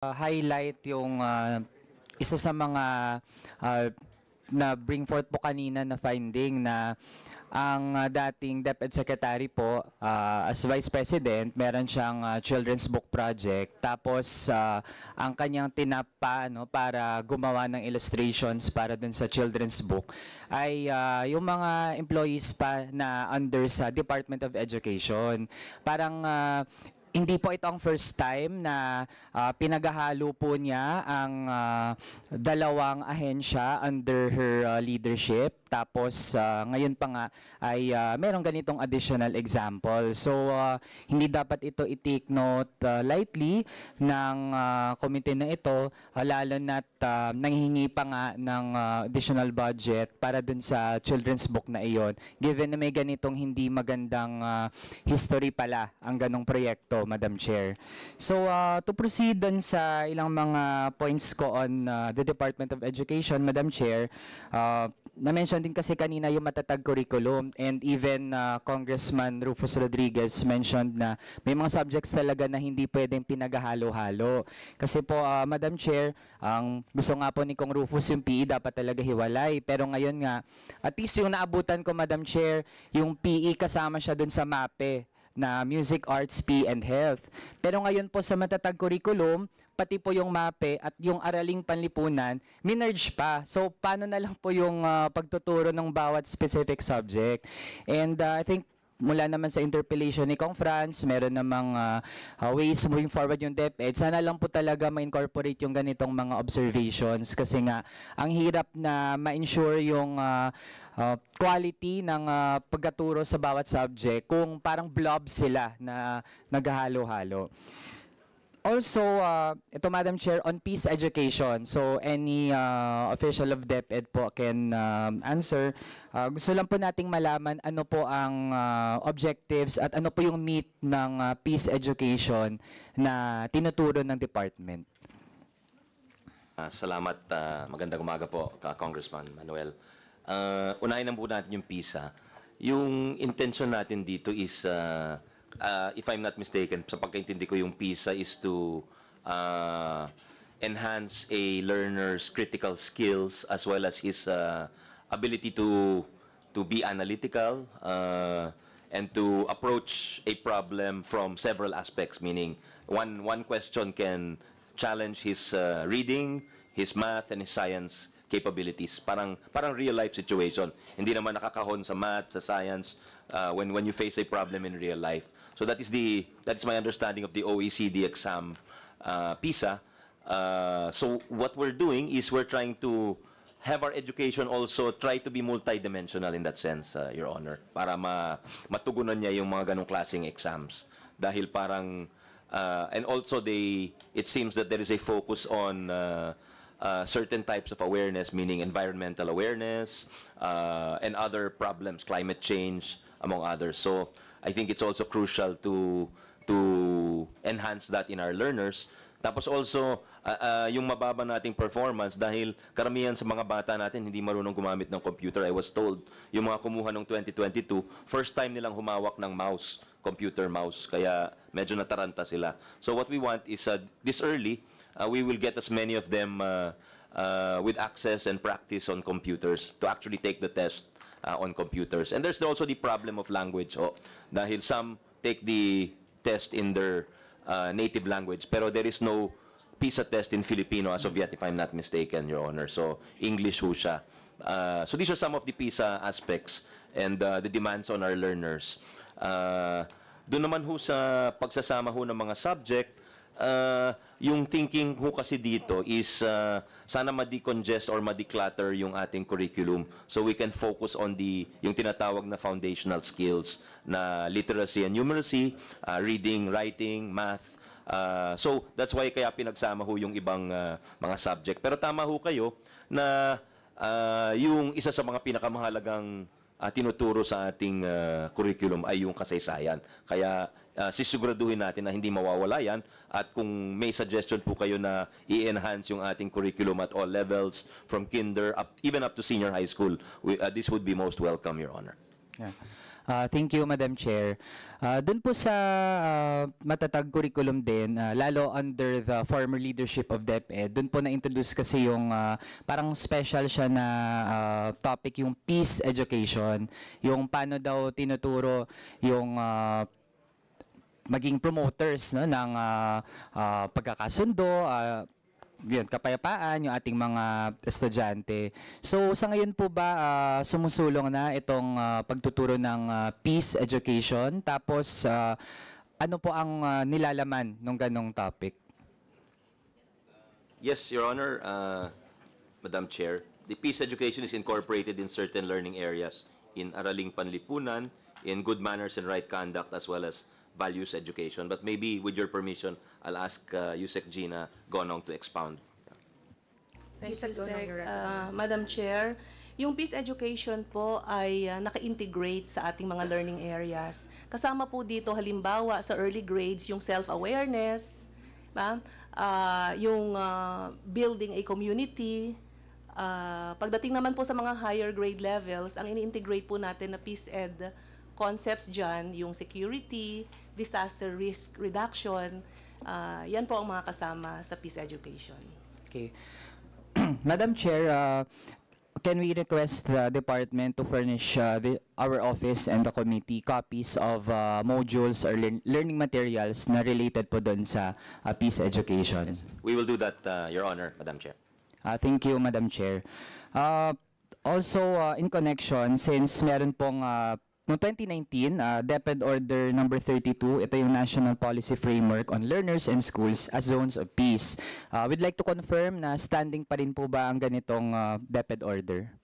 Highlight yung isa sa mga uh, na bring forth po kanina na finding na ang dating DepEd Secretary po as Vice President, meron siyang children's book project. Tapos ang kanyang tinapa para gumawa ng illustrations para dun sa children's book ay yung mga employees pa na under sa Department of Education. Parang hindi po ito ang first time na pinaghahalo po niya ang dalawang ahensya under her leadership. Tapos ngayon pa nga ay merong ganitong additional example. So hindi dapat ito i-take note lightly ng komite na ito, lalo na't nanghihingi pa nga ng additional budget para dun sa children's book na iyon. Given na may ganitong hindi magandang history pala ang ganong proyekto, Madam Chair. So to proceed dun sa ilang mga points ko on the Department of Education, Madam Chair, na-mention din kasi kanina yung matatag curriculum, and even Congressman Rufus Rodriguez mentioned na may mga subjects talaga na hindi pwedeng pinaghalo-halo. Kasi po, Madam Chair, ang gusto nga po ni Kong Rufus yung PE dapat talaga hiwalay. Pero ngayon nga, at least yung naabutan ko, Madam Chair, yung PE kasama siya dun sa MAPE na Music, Arts, PE, and Health. Pero ngayon po sa matatag curriculum, pati po yung MAPE at yung araling panlipunan, minerge pa. So, paano na lang po yung pagtuturo ng bawat specific subject? And I think mula naman sa interpellation ni Kong Franz, meron namang ways moving forward yung DepEd. Sana lang po talaga ma-incorporate yung ganitong mga observations kasi nga, ang hirap na ma-ensure yung quality ng pagkaturo sa bawat subject kung parang blob sila na naghahalo-halo. Also, ito Madam Chair, on peace education. So any official of DepEd po can answer. Gusto lang po nating malaman ano po ang objectives at ano po yung meat ng peace education na tinuturo ng department. Salamat. Magandang umaga po, Congressman Manuel. Unahin na po natin yung PISA. Yung intention natin dito is if I'm not mistaken, sa pagkaintindi ko, yung PISA is to enhance a learner's critical skills as well as his ability to be analytical and to approach a problem from several aspects, meaning one question can challenge his reading, his math, and his science capabilities. Parang real life situation. Hindi naman nakakahon sa math, sa science, when you face a problem in real life. So that is my understanding of the OECD exam, PISA. So what we're doing is we're trying to have our education also try to be multidimensional in that sense, Your Honor, para matugunan niya yung mga ganong klaseng exams. Dahil parang, and also it seems that there is a focus on certain types of awareness, meaning environmental awareness and other problems, climate change, among others. So I think it's also crucial to enhance that in our learners. Tapos also, yung mababa nating performance dahil karamihan sa mga bata natin hindi marunong gumamit ng computer. I was told, yung mga kumuha ng 2022, first time nilang humawak ng mouse, computer mouse, kaya medyo nataranta sila. So what we want is this early, we will get as many of them with access and practice on computers to actually take the test on computers. And there's also the problem of language. Dahil some take the test in their native language, pero there is no PISA test in Filipino as of yet, if I'm not mistaken, Your Honor. So English ho siya. So these are some of the PISA aspects and the demands on our learners. Doon naman ho sa pagsasama ho ng mga subject, yung thinking ho kasi dito is sana ma-decongest or ma-declutter yung ating curriculum so we can focus on yung tinatawag na foundational skills na literacy and numeracy, reading, writing, math. So that's why kaya pinagsama ho yung ibang mga subject. Pero tama ho kayo na yung isa sa mga pinakamahalagang tinuturo sa ating curriculum ay yung kasaysayan. Kaya sisiguraduhin natin na hindi mawawala yan, at kung may suggestion po kayo na i-enhance yung ating curriculum at all levels from kinder even up to senior high school, this would be most welcome, Your Honor. Yeah. Thank you, Madam Chair. Doon po sa matatag curriculum din, lalo under the former leadership of DepEd, doon po na-introduce kasi yung parang special siya na topic, yung peace education, yung paano daw tinuturo yung maging promoters, no, ng pagkakasundo, yun, kapayapaan yung ating mga estudyante. So sa ngayon po ba sumusulong na itong pagtuturo ng peace education? Tapos ano po ang nilalaman ng ganong topic? Yes, Your Honor, Madam Chair. The peace education is incorporated in certain learning areas in Araling Panlipunan, in good manners and right conduct, as well as values education. But maybe with your permission, I'll ask Yusek Gina Gonong to expound. Thank you, Sec. Madam Chair, yung peace education po ay naka-integrate sa ating mga learning areas. Kasama po dito halimbawa sa early grades yung self-awareness, yung building a community. Pagdating naman po sa mga higher grade levels, ang ini-integrate po natin na peace ed concepts dyan, yung security, disaster risk reduction, yan po ang mga kasama sa peace education. Okay. Madam Chair, can we request the department to furnish our office and the committee copies of modules or learning materials na related po doon sa peace education? We will do that, Your Honor, Madam Chair. Thank you, Madam Chair. Also, in connection, since meron pong noong 2019, DepEd Order number 32, ito yung National Policy Framework on Learners and Schools as Zones of Peace. We'd like to confirm na standing pa rin po ba ang ganitong DepEd Order?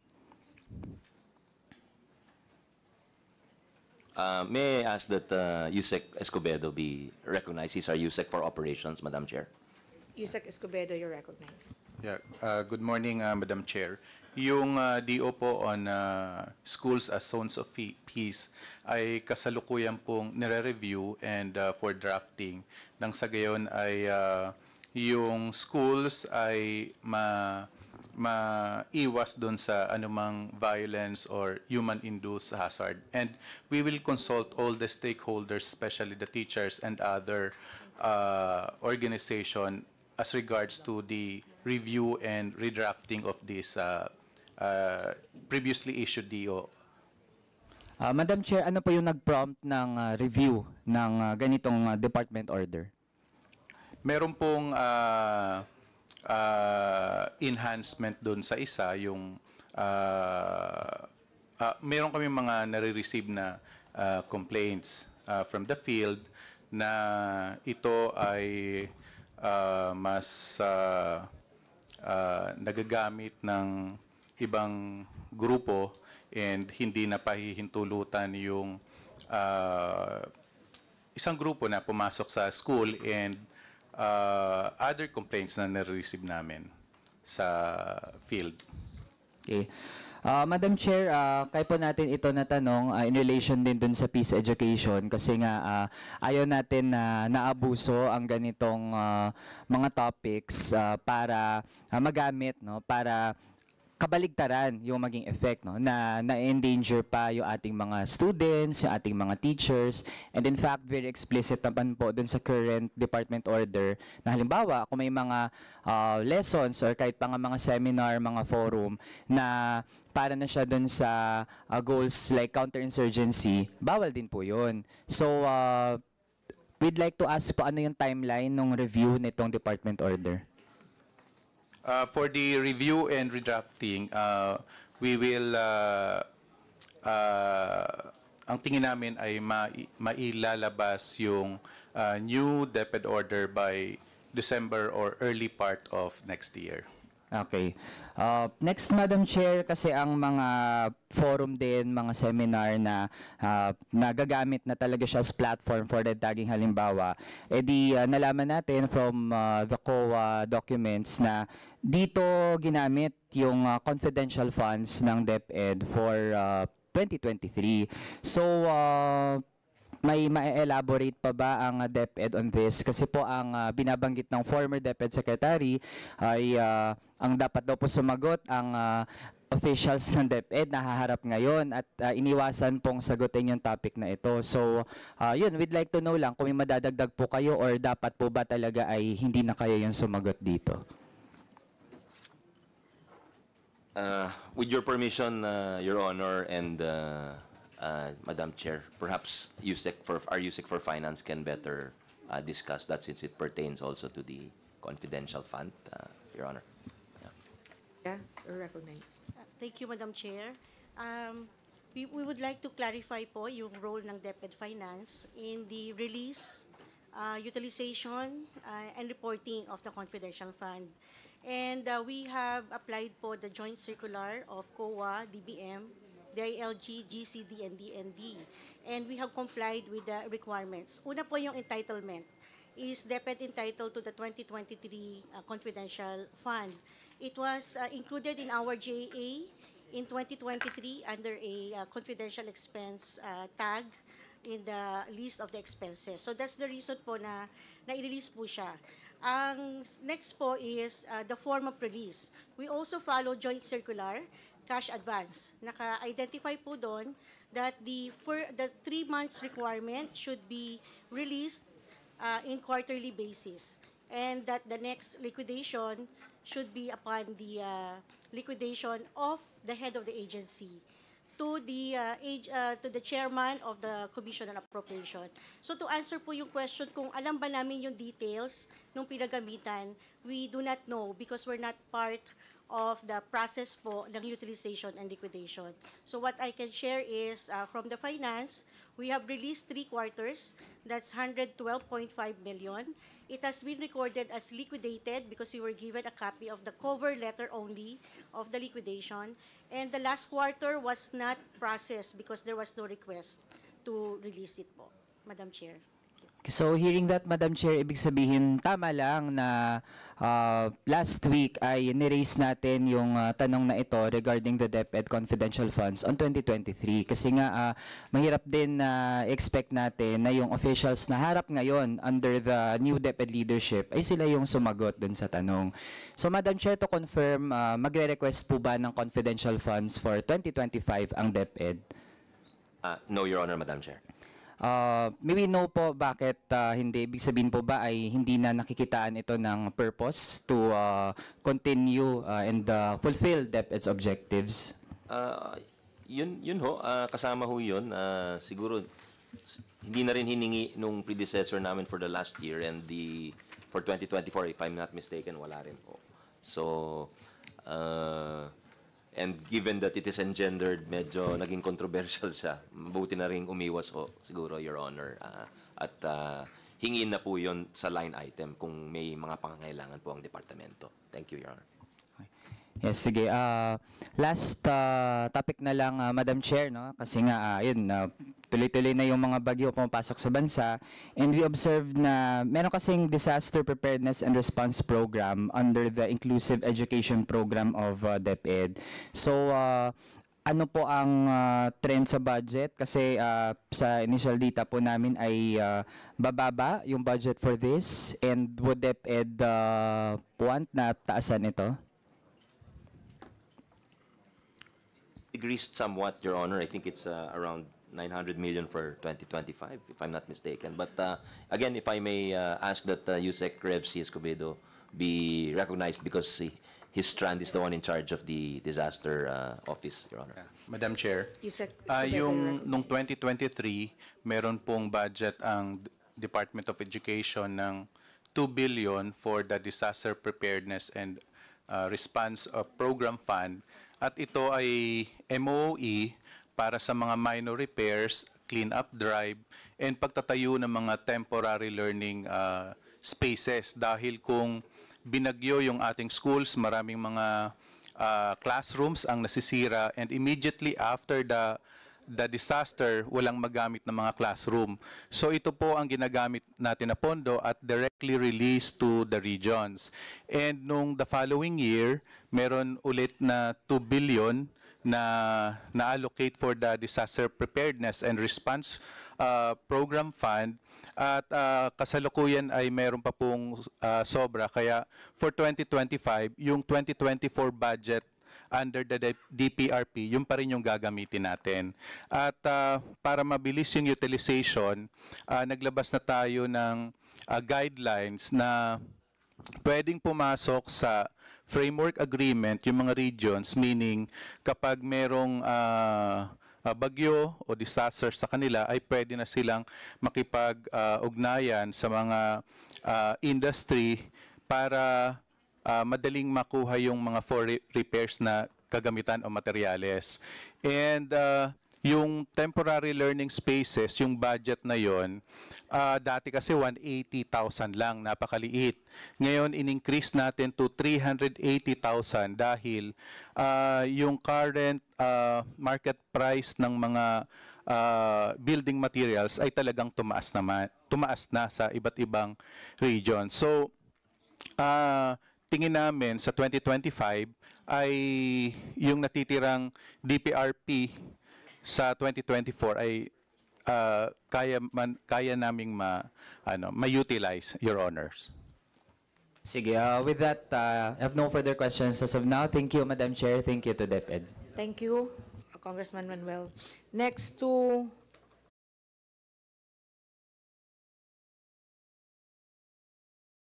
May I ask that Yusek Escobedo be recognized? He's our Yusek for Operations, Madam Chair. Yusek Escobedo, you're recognized. Yeah. Good morning, Madam Chair. Yung DO po on schools as zones of peace ay kasalukuyan pong nire-review and for drafting. Nang sa gayon ay yung schools ay maiwas doon sa anumang violence or human-induced hazard. And we will consult all the stakeholders, especially the teachers and other organization as regards to the review and redrafting of this previously issued DO. Madam Chair, ano po yung nag-prompt ng review ng ganitong department order? Meron pong enhancement doon sa isa, yung meron kami mga nare-receive na complaints from the field na ito ay mas nagagamit ng ibang grupo and hindi na pahihintulutan yung isang grupo na pumasok sa school and other complaints na nare-receive namin sa field. Okay. Madam Chair, kaya po natin ito na tanong in relation din dun sa peace education kasi nga ayaw natin na naabuso ang ganitong mga topics para magamit, no, para kabaligtaran yung maging effect, no, na na-endanger pa yung ating mga students, yung ating mga teachers, and in fact very explicit naman po dun sa current department order na halimbawa kung may mga lessons or kahit pa nga mga seminar, mga forum na para na siya dun sa goals like counterinsurgency, bawal din po yun. So we'd like to ask po ano yung timeline ng review nitong department order. For the review and redrafting, we will, ang tingin namin ay mailalabas yung new DepEd order by December or early part of next year. Okay. Next, Madam Chair, kasi ang mga forum din, mga seminar na nagagamit na talaga siya as platform for the tagging halimbawa, nalaman natin from the COA documents na dito ginamit yung confidential funds ng DepEd for 2023. So, may ma-elaborate pa ba ang DepEd on this? Kasi po ang binabanggit ng former DepEd Secretary ay ang dapat daw po sumagot ang officials ng DepEd nahaharap ngayon at iniwasan pong sagutin yung topic na ito. So, yun, we'd like to know lang kung may madadagdag po kayo or dapat po ba talaga ay hindi na kayo yung sumagot dito. With your permission, Your Honor, and Madam Chair, perhaps our USEC for Finance can better discuss that since it pertains also to the confidential fund, Your Honor. Yeah, recognize. Thank you, Madam Chair. We would like to clarify po yung role ng DepEd Finance in the release, utilization, and reporting of the confidential fund. And we have applied po the joint circular of COA, DBM, DILG, GCD, and DND. And we have complied with the requirements. Una po yung entitlement. Is DepEd entitled to the 2023 confidential fund? It was included in our JA in 2023 under a confidential expense tag in the list of the expenses. So that's the reason po na i-release po siya. Ang next po is the form of release. We also follow joint circular, cash advance. Naka-identify po doon that the 3 months requirement should be released in quarterly basis, and that the next liquidation should be upon the liquidation of the head of the agency to the chairman of the Commission on Appropriation. So to answer po yung question kung alam ba namin yung details nung pinagamitan, we do not know because we're not part of the process po ng utilization and liquidation. So what I can share is from the finance, we have released 3 quarters, that's 112.5 million. It has been recorded as liquidated because we were given a copy of the cover letter only of the liquidation. And the last quarter was not processed because there was no request to release it po, Madam Chair. So hearing that, Madam Chair, ibig sabihin tama lang na last week ay niraise natin yung tanong na ito regarding the DepEd confidential funds on 2023 kasi nga mahirap din na expect natin na yung officials na harap ngayon under the new DepEd leadership ay sila yung sumagot dun sa tanong. So Madam Chair, to confirm, magre-request po ba ng confidential funds for 2025 ang DepEd? No, Your Honor, Madam Chair. Maybe no po, bakit hindi? Ibig sabihin po ba ay hindi na nakikitaan ito ng purpose to continue and fulfill DepEd's objectives? Yun ho, kasama ho yun. Siguro, hindi na rin hiningi nung predecessor namin for the last year and for 2024, if I'm not mistaken, wala rin po. So, and given that it is engendered, medyo naging controversial siya. Mabuti na rin umiwas ko, siguro, Your Honor. At hingin na po yun sa line item kung may mga pangangailangan po ang departamento. Thank you, Your Honor. Yes, sige. Last topic na lang, Madam Chair, no? Kasi nga, yun, tuloy-tuloy na yung mga bagyo pumapasok sa bansa. And we observed na meron kasing Disaster Preparedness and Response Program under the Inclusive Education Program of DepEd. So, ano po ang trend sa budget? Kasi sa initial data po namin ay bababa yung budget for this. And would DepEd want na taasan ito? Decreased somewhat, Your Honor. I think it's around 900 million for 2025, if I'm not mistaken. But again, if I may ask that USEC Rev C. Escobedo be recognized because his strand is the one in charge of the disaster office, Your Honor. Madam Chair, USEC Escobedo, yung nung 2023, meron pong budget ang Department of Education ng 2 billion for the Disaster Preparedness and Response Program Fund. At ito ay MOE para sa mga minor repairs, clean-up drive, and pagtatayo ng mga temporary learning spaces. Dahil kung binagyo yung ating schools, maraming mga classrooms ang nasisira, and immediately after the disaster, walang magamit na mga classroom. So ito po ang ginagamit natin na pondo at directly released to the regions. And nung the following year, meron ulit na 2 billion na allocate for the Disaster Preparedness and Response Program Fund. At kasalukuyan ay meron pa pong sobra. Kaya for 2025, yung 2024 budget under the DPRP, yun pa rin yung gagamitin natin. At para mabilis yung utilization, naglabas na tayo ng guidelines na pwedeng pumasok sa framework agreement yung mga regions, meaning kapag merong bagyo o disaster sa kanila ay pwede na silang makipag-ugnayan sa mga industry para madaling makuha yung mga for repairs na kagamitan o materyales. And yung temporary learning spaces, yung budget na yon, dati kasi 180,000 lang, napakaliit. Ngayon, in-increase natin to 380,000 dahil yung current market price ng mga building materials ay talagang tumaas na sa iba't ibang region. So, tingin namin sa 2025 ay yung natitirang DPRP sa 2024 ay kaya naming ma-utilize, Your Honors. Sige, with that, I have no further questions as of now. Thank you, Madam Chair. Thank you to DepEd. Thank you, Congressman Manuel. Next to